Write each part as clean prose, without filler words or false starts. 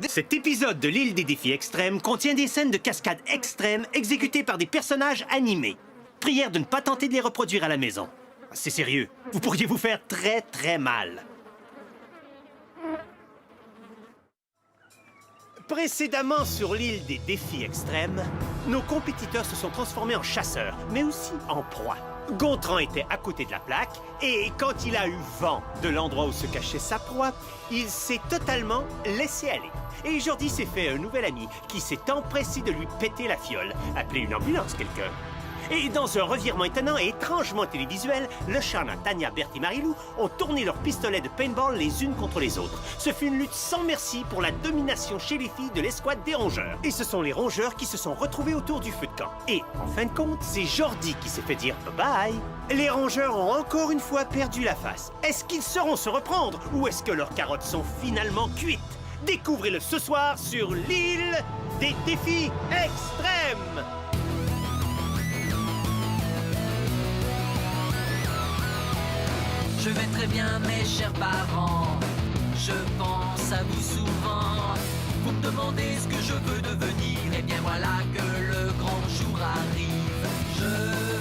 Cet épisode de l'île des défis extrêmes contient des scènes de cascade extrêmes exécutées par des personnages animés. Prière de ne pas tenter de les reproduire à la maison. C'est sérieux, vous pourriez vous faire très très mal. Précédemment sur l'île des défis extrêmes, nos compétiteurs se sont transformés en chasseurs, mais aussi en proies. Gontran était à côté de la plaque, et quand il a eu vent de l'endroit où se cachait sa proie, il s'est totalement laissé aller. Et Jordi s'est fait un nouvel ami qui s'est empressé de lui péter la fiole. Appelez une ambulance, quelqu'un. Et dans un revirement étonnant et étrangement télévisuel, le Shana, Tania, Bert et Marilou ont tourné leurs pistolets de paintball les unes contre les autres. Ce fut une lutte sans merci pour la domination chez les filles de l'escouade des rongeurs. Et ce sont les rongeurs qui se sont retrouvés autour du feu de camp. Et, en fin de compte, c'est Jordi qui s'est fait dire bye-bye. Les rongeurs ont encore une fois perdu la face. Est-ce qu'ils sauront se reprendre ou est-ce que leurs carottes sont finalement cuites? Découvrez-le ce soir sur l'île des défis extrêmes! Je vais très bien, mes chers parents. Je pense à vous souvent. Vous me demandez ce que je veux devenir. Et bien voilà que le grand jour arrive. Je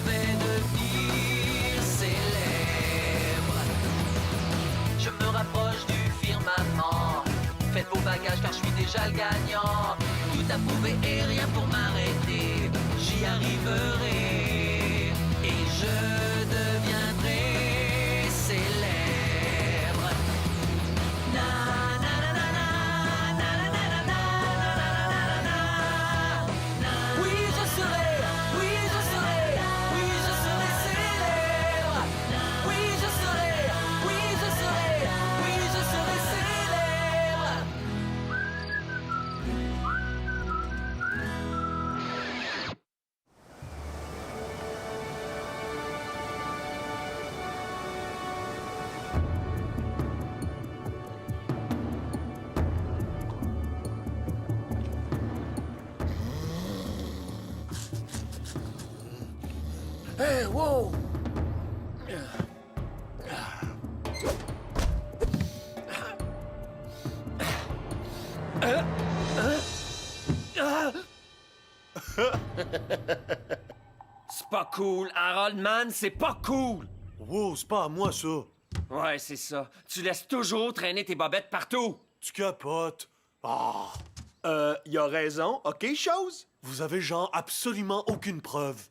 vais devenir célèbre. Je me rapproche du firmament. Faites vos bagages car je suis déjà le gagnant. Tout à prouver et rien pour m'arrêter. J'y arriverai. Et je deviendrai célèbre. Na na na na na na na na na na na na. Oui je serai célèbre. Oui je serai célèbre. Hey, wow! C'est pas cool, Harold, man, c'est pas cool! Wow, c'est pas à moi, ça. Ouais, c'est ça. Tu laisses toujours traîner tes bobettes partout. Tu capotes. Ah, Il a raison, OK, chose? vous avez genre absolument aucune preuve.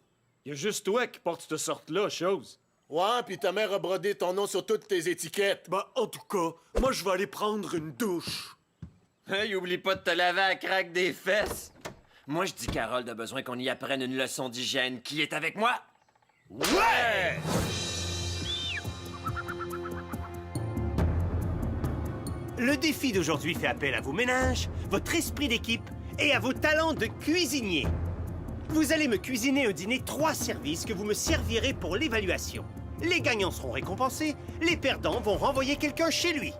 Il y a juste toi qui porte cette sorte-là, chose. Ouais, puis ta mère a brodé ton nom sur toutes tes étiquettes. Ben, en tout cas, moi, je vais aller prendre une douche. Hey, oublie pas de te laver à la craque des fesses. Moi, je dis qu'Harold a besoin qu'on y apprenne une leçon d'hygiène. Qui est avec moi? Ouais! Le défi d'aujourd'hui fait appel à vos ménages, votre esprit d'équipe et à vos talents de cuisinier. Vous allez me cuisiner un dîner 3 services que vous me servirez pour l'évaluation. Les gagnants seront récompensés, les perdants vont renvoyer quelqu'un chez lui.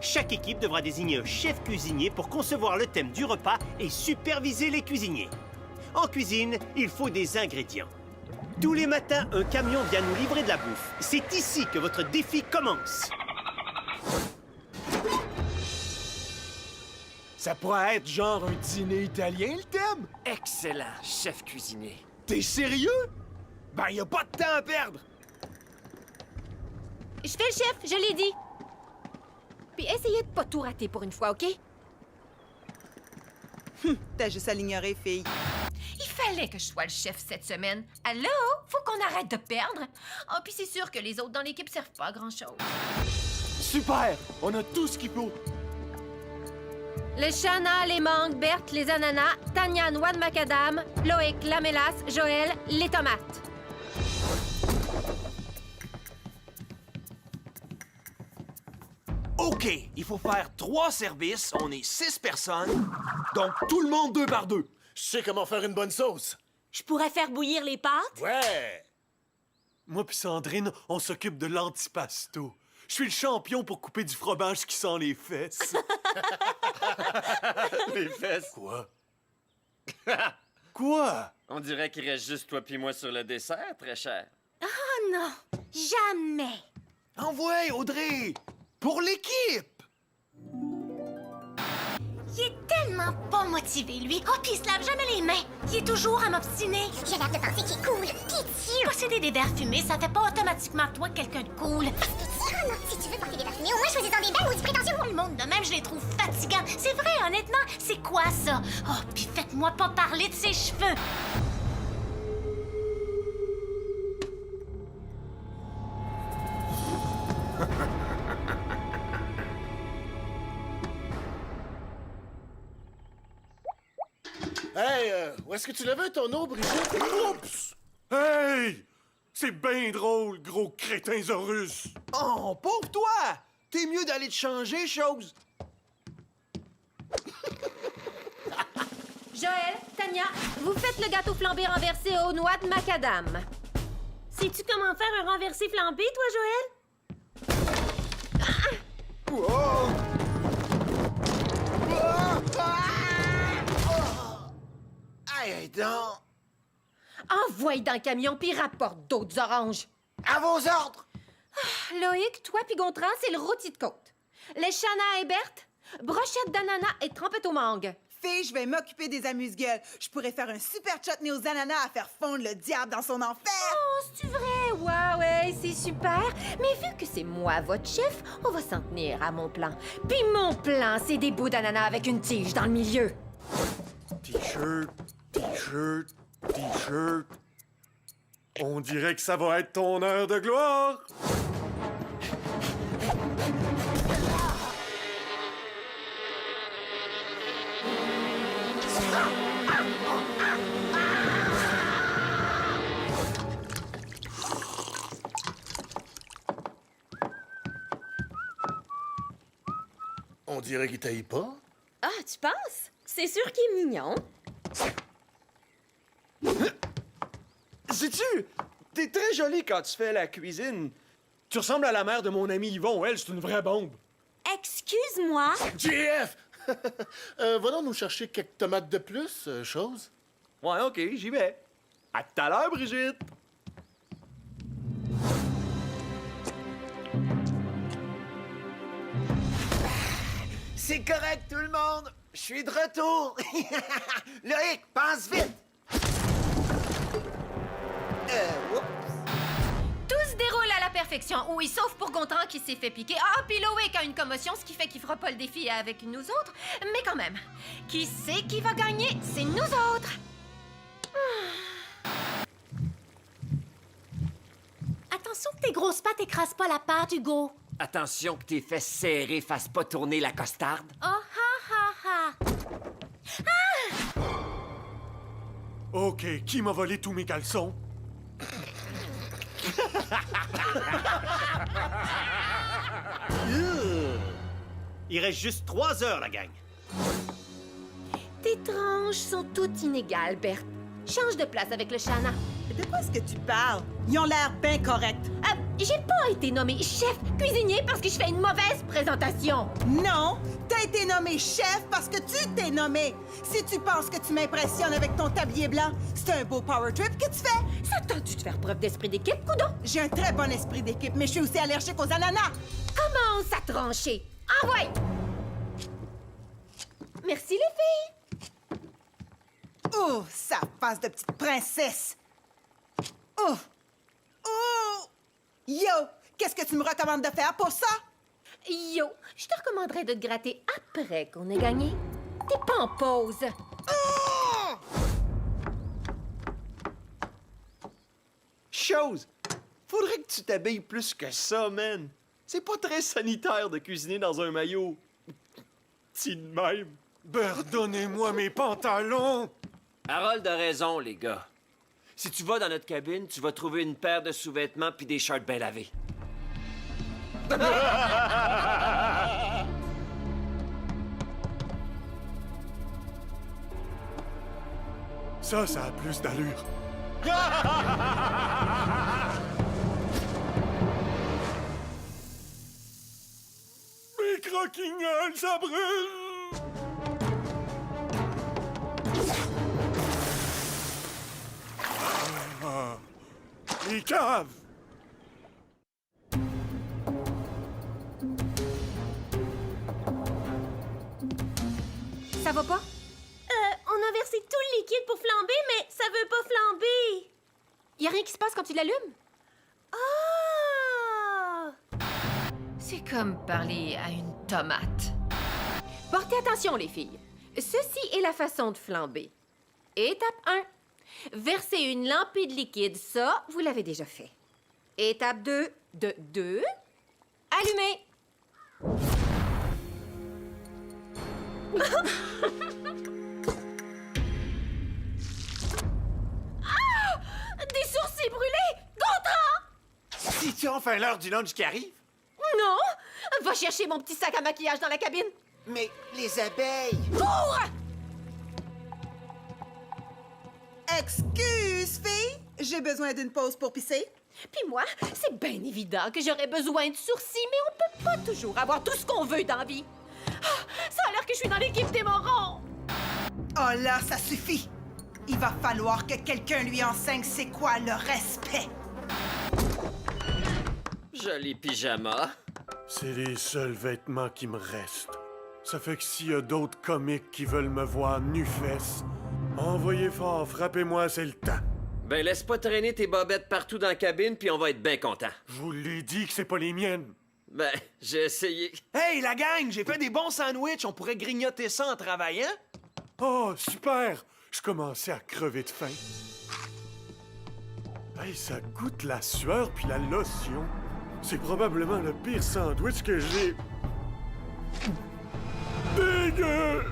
Chaque équipe devra désigner un chef cuisinier pour concevoir le thème du repas et superviser les cuisiniers. En cuisine, il faut des ingrédients. Tous les matins, un camion vient nous livrer de la bouffe. C'est ici que votre défi commence. Ça pourrait être genre un dîner italien, le thème? Excellent, chef cuisinier. T'es sérieux? Ben, y a pas de temps à perdre. Je fais le chef, je l'ai dit. Puis essayez de pas tout rater pour une fois, OK? T'as juste à l'ignorer, fille. Il fallait que je sois le chef cette semaine. Allô? Faut qu'on arrête de perdre. Oh, puis c'est sûr que les autres dans l'équipe servent pas à grand-chose. Super! On a tout ce qu'il faut. Les Shana, les mangues, Berthe, les ananas, Tania, noix de macadam, Loïc, la mélasse, Joël, les tomates. OK, il faut faire 3 services. On est 6 personnes. Donc, tout le monde 2 par 2. Je sais comment faire une bonne sauce. Je pourrais faire bouillir les pâtes? Ouais! Moi puis Sandrine, on s'occupe de l'antipasto. Je suis le champion pour couper du fromage qui sent les fesses. Les fesses. Quoi? Quoi? On dirait qu'il reste juste toi puis moi sur le dessert, très cher. Oh non, jamais. Envoie, Audrey! Pour l'équipe! Il est tellement pas motivé, lui. Oh, puis il se lave jamais les mains. Il est toujours à m'obstiner. J'ai l'air de penser qu'il est cool, qu'il est sûr. Posséder des verres fumés, ça fait pas automatiquement de toi quelqu'un de cool. Oh non, si tu veux porter des verres fumés, au moins choisis-en des belles ou du prétentieux. Tout le monde de même, je les trouve fatigants. C'est vrai, honnêtement, c'est quoi ça? Oh, puis faites-moi pas parler de ses cheveux. Hey, où est-ce que tu l'avais ton eau, Brigitte? Oups! Hey! C'est bien drôle, gros crétin Zorus! Oh, pauvre toi! T'es mieux d'aller te changer, chose. Joël, Tania, vous faites le gâteau flambé renversé aux noix de macadam. Sais-tu comment faire un renversé flambé, toi, Joël? Aïe, donc! Envoie dans le camion puis rapporte d'autres oranges. À vos ordres! Loïc, toi puis Gontran, c'est le rôti de côte. Les Shanna et Berthe, brochette d'ananas et trempette aux mangues. Fille, je vais m'occuper des amuse-gueules. Je pourrais faire un super chutney aux ananas à faire fondre le diable dans son enfer. Oh, c'est vrai? Ouais, c'est super. Mais vu que c'est moi votre chef, on va s'en tenir à mon plan. Puis mon plan, c'est des bouts d'ananas avec une tige dans le milieu. T-shirt, t-shirt, t-shirt. On dirait que ça va être ton heure de gloire. On dirait qu'il taille pas. Ah, tu penses? C'est sûr qu'il est mignon. Sais-tu, t'es très jolie quand tu fais la cuisine. Tu ressembles à la mère de mon ami Yvon. Elle, c'est une vraie bombe. Excuse-moi. JF! Va donc nous chercher quelques tomates de plus, chose. Ouais, OK, j'y vais. À tout à l'heure, Brigitte. C'est correct, tout le monde. Je suis de retour. Loïc, pense vite. Oups. Tout se déroule à la perfection. Oui, sauf pour Gontran qui s'est fait piquer. Ah, puis Loïc a une commotion, ce qui fait qu'il fera pas le défi avec nous autres. Mais quand même, qui sait qui va gagner? C'est nous autres. Attention que tes grosses pattes écrasent pas la pâte, Hugo. Attention que tes fesses serrées fassent pas tourner la costarde. Oh, ha, ha, ha. OK, qui m'a volé tous mes caleçons? Il reste juste 3 heures, la gang. Tes tranches sont toutes inégales, Berthe. Change de place avec le Shanna. De quoi est-ce que tu parles? Ils ont l'air bien corrects. J'ai pas été nommée chef cuisinier parce que je fais une mauvaise présentation. Non, t'as été nommé chef parce que tu t'es nommé. Si tu penses que tu m'impressionnes avec ton tablier blanc, c'est un beau power trip que tu fais. Ça tente-tu de faire preuve d'esprit d'équipe, coudon? J'ai un très bon esprit d'équipe, mais je suis aussi allergique aux ananas. Commence à trancher. Envoie! Merci, les filles. Oh, sa face de petite princesse. Oh! Oh! Yo! Qu'est-ce que tu me recommandes de faire pour ça? Yo, je te recommanderais de te gratter après qu'on ait gagné. T'es pas en pause. Chose, faudrait que tu t'habilles plus que ça, man. C'est pas très sanitaire de cuisiner dans un maillot. Petit de même. Donnez-moi mes pantalons! Harold a raison, les gars. Si tu vas dans notre cabine, tu vas trouver une paire de sous-vêtements puis des shorts bien lavés. Ça a plus d'allure. Mes croquignoles, ça brûle! Les caves! Ça va pas? On a versé tout le liquide pour flamber, mais ça veut pas flamber. Y a rien qui se passe quand tu l'allumes? Ah! C'est comme parler à une tomate. Portez attention, les filles. Ceci est la façon de flamber. Étape 1. Verser une lampée de liquide. Ça, vous l'avez déjà fait. Étape 2. De 2. Allumer. Des sourcils brûlés! Gontran! C'est-tu enfin l'heure du lunch qui arrive? Non! Va chercher mon petit sac à maquillage dans la cabine. Mais les abeilles! Cours! Excuse, fille! J'ai besoin d'une pause pour pisser. Puis moi, c'est bien évident que j'aurais besoin de sourcils, mais on peut pas toujours avoir tout ce qu'on veut dans la vie. Ah, ça a l'air que je suis dans l'équipe des morons! Oh là, ça suffit! Il va falloir que quelqu'un lui enseigne c'est quoi le respect. Joli pyjama. C'est les seuls vêtements qui me restent. Ça fait que s'il y a d'autres comiques qui veulent me voir nu-fesse, envoyez fort, frappez-moi, c'est le temps. Ben, laisse pas traîner tes bobettes partout dans la cabine, puis on va être bien content. Je vous l'ai dit que c'est pas les miennes. Ben, j'ai essayé. Hey, la gang, j'ai fait des bons sandwichs. On pourrait grignoter ça en travaillant? Oh, super! Je commençais à crever de faim. Hey, ça goûte la sueur puis la lotion. C'est probablement le pire sandwich que j'ai... Dégueu!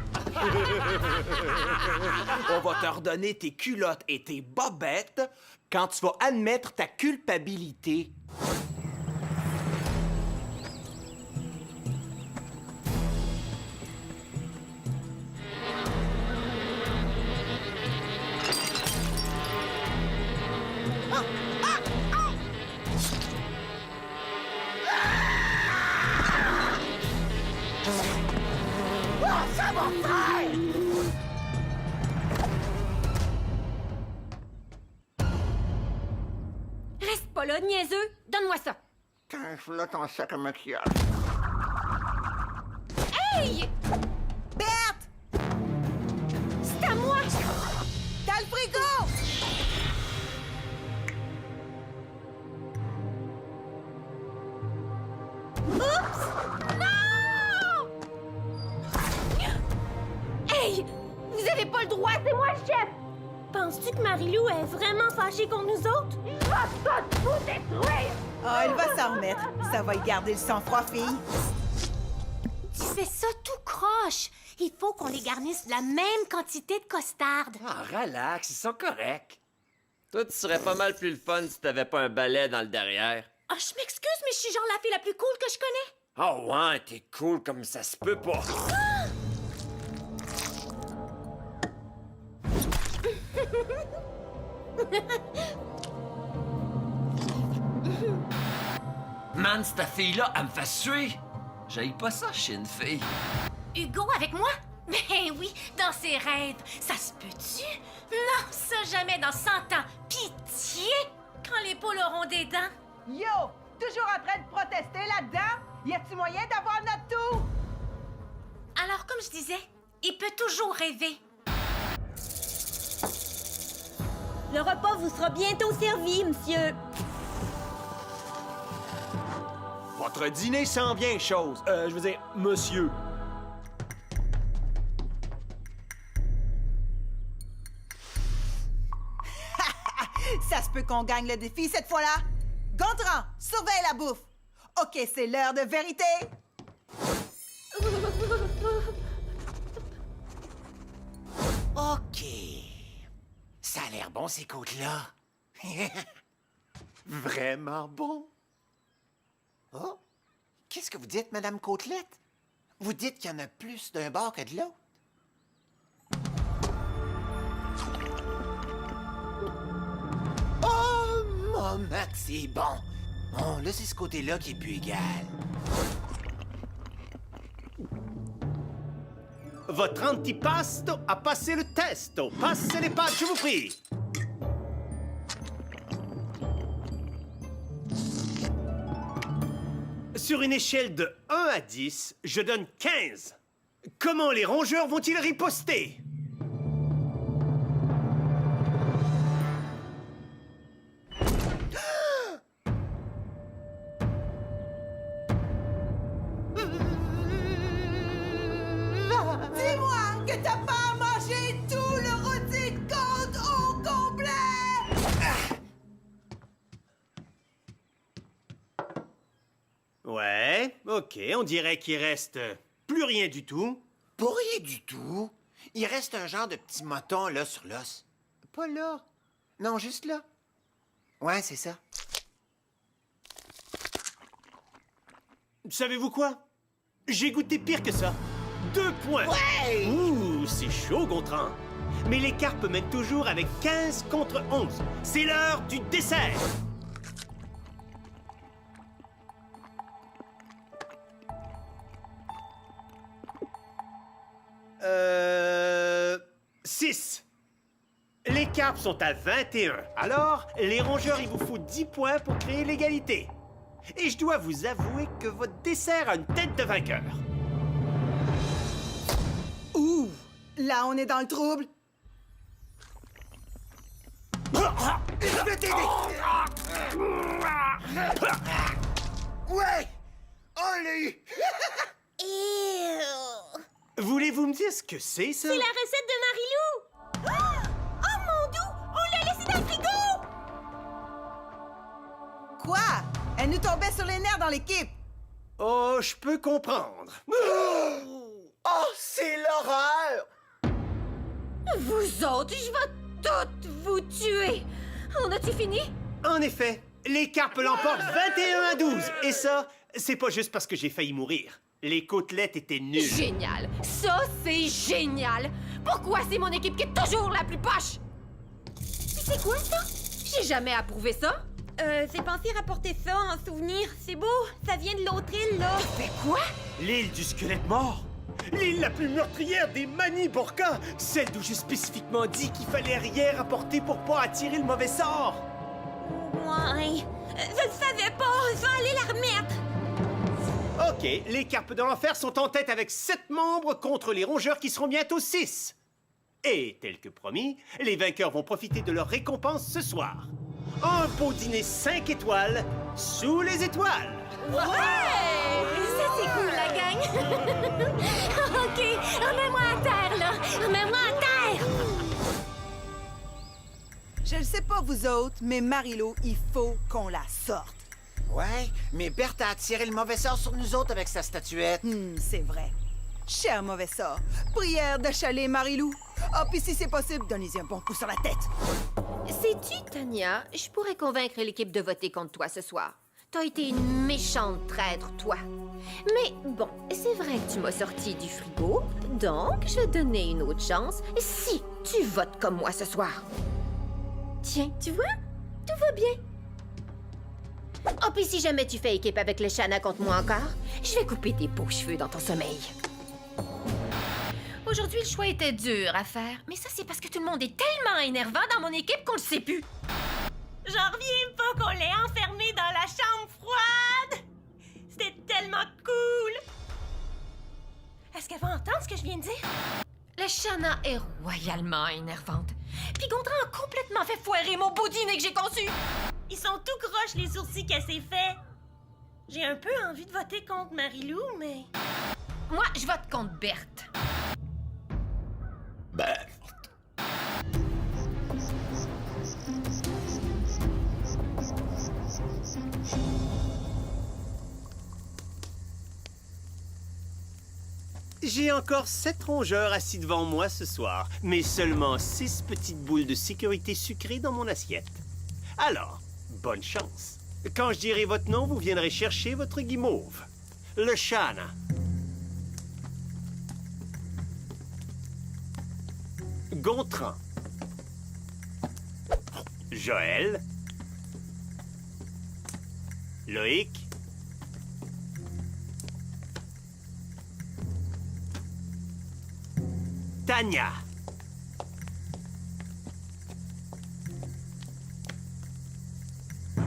On va te redonner tes culottes et tes bobettes quand tu vas admettre ta culpabilité. Reste pas là, niaiseux! Donne-moi ça! Tiens, là ton sac à maquillage. Hey! Berthe! C'est à moi! Dans le frigo! Hey! Vous avez pas le droit, c'est moi le chef! Penses-tu que Marie-Lou est vraiment fâchée contre nous autres? Va tout vous détruire! Oh, elle va s'en remettre. Ça va y garder le sang-froid, fille. Tu fais ça tout croche. Il faut qu'on les garnisse de la même quantité de costarde. Ah, relax, ils sont corrects. Toi, tu serais pas mal plus le fun si t'avais pas un balai dans le derrière. Ah, je m'excuse, mais je suis genre la fille la plus cool que je connais. Oh ouais, t'es cool comme ça se peut pas. Man, cette fille-là, elle me fait suer. J'haïs pas ça chez une fille. Hugo avec moi? Ben oui, dans ses rêves. Ça se peut-tu? Non, ça jamais dans 100 ans. Pitié! Quand les poules auront des dents. Yo! Toujours en train de protester là-dedans? Y a-t-il moyen d'avoir notre tour? Alors, comme je disais, il peut toujours rêver. Le repas vous sera bientôt servi, monsieur. Votre dîner s'en vient, chose. Je veux dire, monsieur. Ça se peut qu'on gagne le défi cette fois-là. Gontran, surveille la bouffe. OK, c'est l'heure de vérité. OK. Ça a l'air bon, ces côtes-là. Vraiment bon. Oh, qu'est-ce que vous dites, Madame Côtelette? Vous dites qu'il y en a plus d'un bord que de l'autre? Oh, maman, que c'est bon. Bon, là, c'est ce côté-là qui est plus égal. Votre antipasto a passé le test. Passez les pâtes, je vous prie. Sur une échelle de 1 à 10, je donne 15. Comment les rongeurs vont-ils riposter? Dis-moi que t'as pas mangé tout le rôti de côte au complet! Ouais, ok, on dirait qu'il reste plus rien du tout. Pas rien du tout. Il reste un genre de petit moton là sur l'os. Pas là. Non, juste là. Ouais, c'est ça. Savez-vous quoi? J'ai goûté pire que ça. 2 points. Ouais! Ouh, c'est chaud, Gontran. Mais les carpes mènent toujours avec 15 contre 11. C'est l'heure du dessert. Euh... 6. Les carpes sont à 21. Alors, les rongeurs, il vous faut 10 points pour créer l'égalité. Et je dois vous avouer que votre dessert a une tête de vainqueur. Ouh! Là, on est dans le trouble. Je vais t'aider! Ouais! On l'a eu! Voulez-vous me dire ce que c'est, ça? C'est la recette de Marilou! Oh mon Dieu! On l'a laissé dans le frigo! Quoi? Elle nous tombait sur les nerfs dans l'équipe. Oh, je peux comprendre. Oh, c'est l'horreur! Vous autres, je vais toutes vous tuer! On a-tu fini? En effet, les carpes l'emportent 21-12. Et ça, c'est pas juste parce que j'ai failli mourir. Les côtelettes étaient nulles. Génial! Ça, c'est génial! Pourquoi c'est mon équipe qui est toujours la plus poche? C'est quoi ça? J'ai jamais approuvé ça. C'est pensé rapporter ça en souvenir. C'est beau, ça vient de l'autre île, là. Mais quoi? L'île du squelette mort. L'île la plus meurtrière des Mani-Borka. Celle d'où j'ai spécifiquement dit qu'il fallait rien rapporter pour pas attirer le mauvais sort. Ouais. Je le savais pas. Je vais aller la remettre. OK, les carpes de l'enfer sont en tête avec 7 membres contre les rongeurs qui seront bientôt 6. Et, tel que promis, les vainqueurs vont profiter de leur récompense ce soir. Un beau dîner 5 étoiles sous les étoiles. Ouais! Ça, c'est cool, la gang. OK, remets-moi à terre, là. Remets-moi à terre. Je le sais pas, vous autres, mais Marilou, il faut qu'on la sorte. Ouais, mais Berthe a attiré le mauvais sort sur nous autres avec sa statuette. C'est vrai. Cher mauvais sort, prière d'achaler Marilou. Ah, puis si c'est possible, donnez-y un bon coup sur la tête. Sais-tu, Tania, je pourrais convaincre l'équipe de voter contre toi ce soir. T'as été une méchante traître, toi. Mais bon, c'est vrai que tu m'as sorti du frigo, donc je vais te donner une autre chance si tu votes comme moi ce soir. Tiens, tu vois? Tout va bien. Oh, puis si jamais tu fais équipe avec le Shanna contre moi encore, je vais couper tes beaux cheveux dans ton sommeil. Aujourd'hui, le choix était dur à faire, mais ça, c'est parce que tout le monde est tellement énervant dans mon équipe qu'on le sait plus. J'en reviens pas qu'on l'ait enfermé dans la chambre froide. C'était tellement cool. Est-ce qu'elle va entendre ce que je viens de dire? La Shanna est royalement énervante. Puis Gontran a complètement fait foirer mon beau dîner que j'ai conçu. Ils sont tout croches, les sourcils qu'elle s'est fait. J'ai un peu envie de voter contre Marilou, mais... Moi, je vote contre Berthe. J'ai encore 7 rongeurs assis devant moi ce soir, mais seulement 6 petites boules de sécurité sucrées dans mon assiette. Alors, bonne chance. Quand je dirai votre nom, vous viendrez chercher votre guimauve. Le Shanna. Gontran. Joël. Loïc. Tania.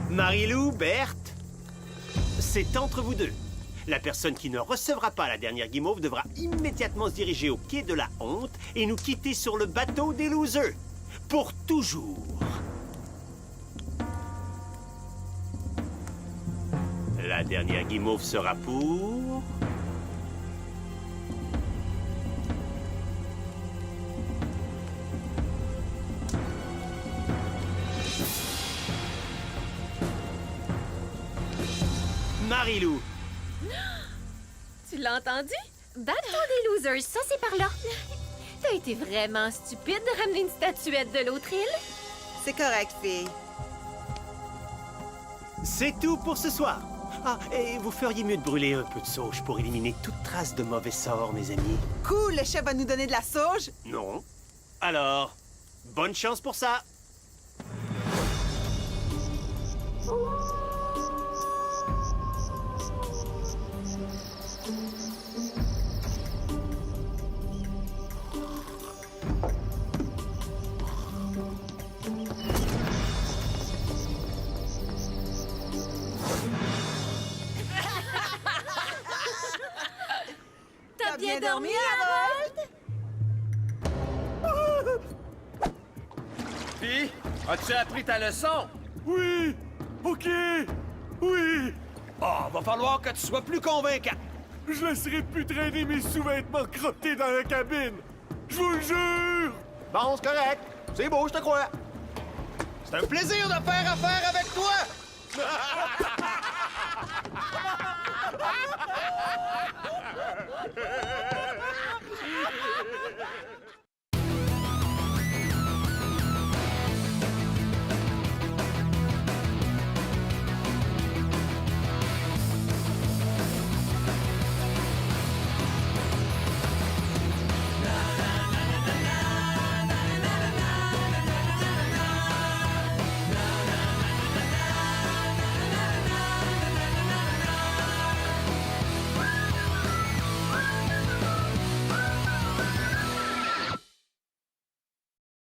Marilou, Berthe, c'est entre vous deux. La personne qui ne recevra pas la dernière guimauve devra immédiatement se diriger au quai de la honte et nous quitter sur le bateau des losers. Pour toujours. La dernière guimauve sera pour... Marilou. Tu l'as entendu? Bateau des losers, ça c'est par là. T'as été vraiment stupide de ramener une statuette de l'autre île? C'est correct, fille. C'est tout pour ce soir. Ah, et vous feriez mieux de brûler un peu de sauge pour éliminer toute trace de mauvais sort, mes amis. Cool, le chef va nous donner de la sauge. Non. Alors, bonne chance pour ça. T'as bien dormi, Harold? Puis, as-tu appris ta leçon? Oui! OK! Oui! Ah, va falloir que tu sois plus convaincant. Je laisserai plus traîner mes sous-vêtements crottés dans la cabine! Je vous le jure! Bon, c'est correct. C'est beau, je te crois. C'est un plaisir de faire affaire avec toi.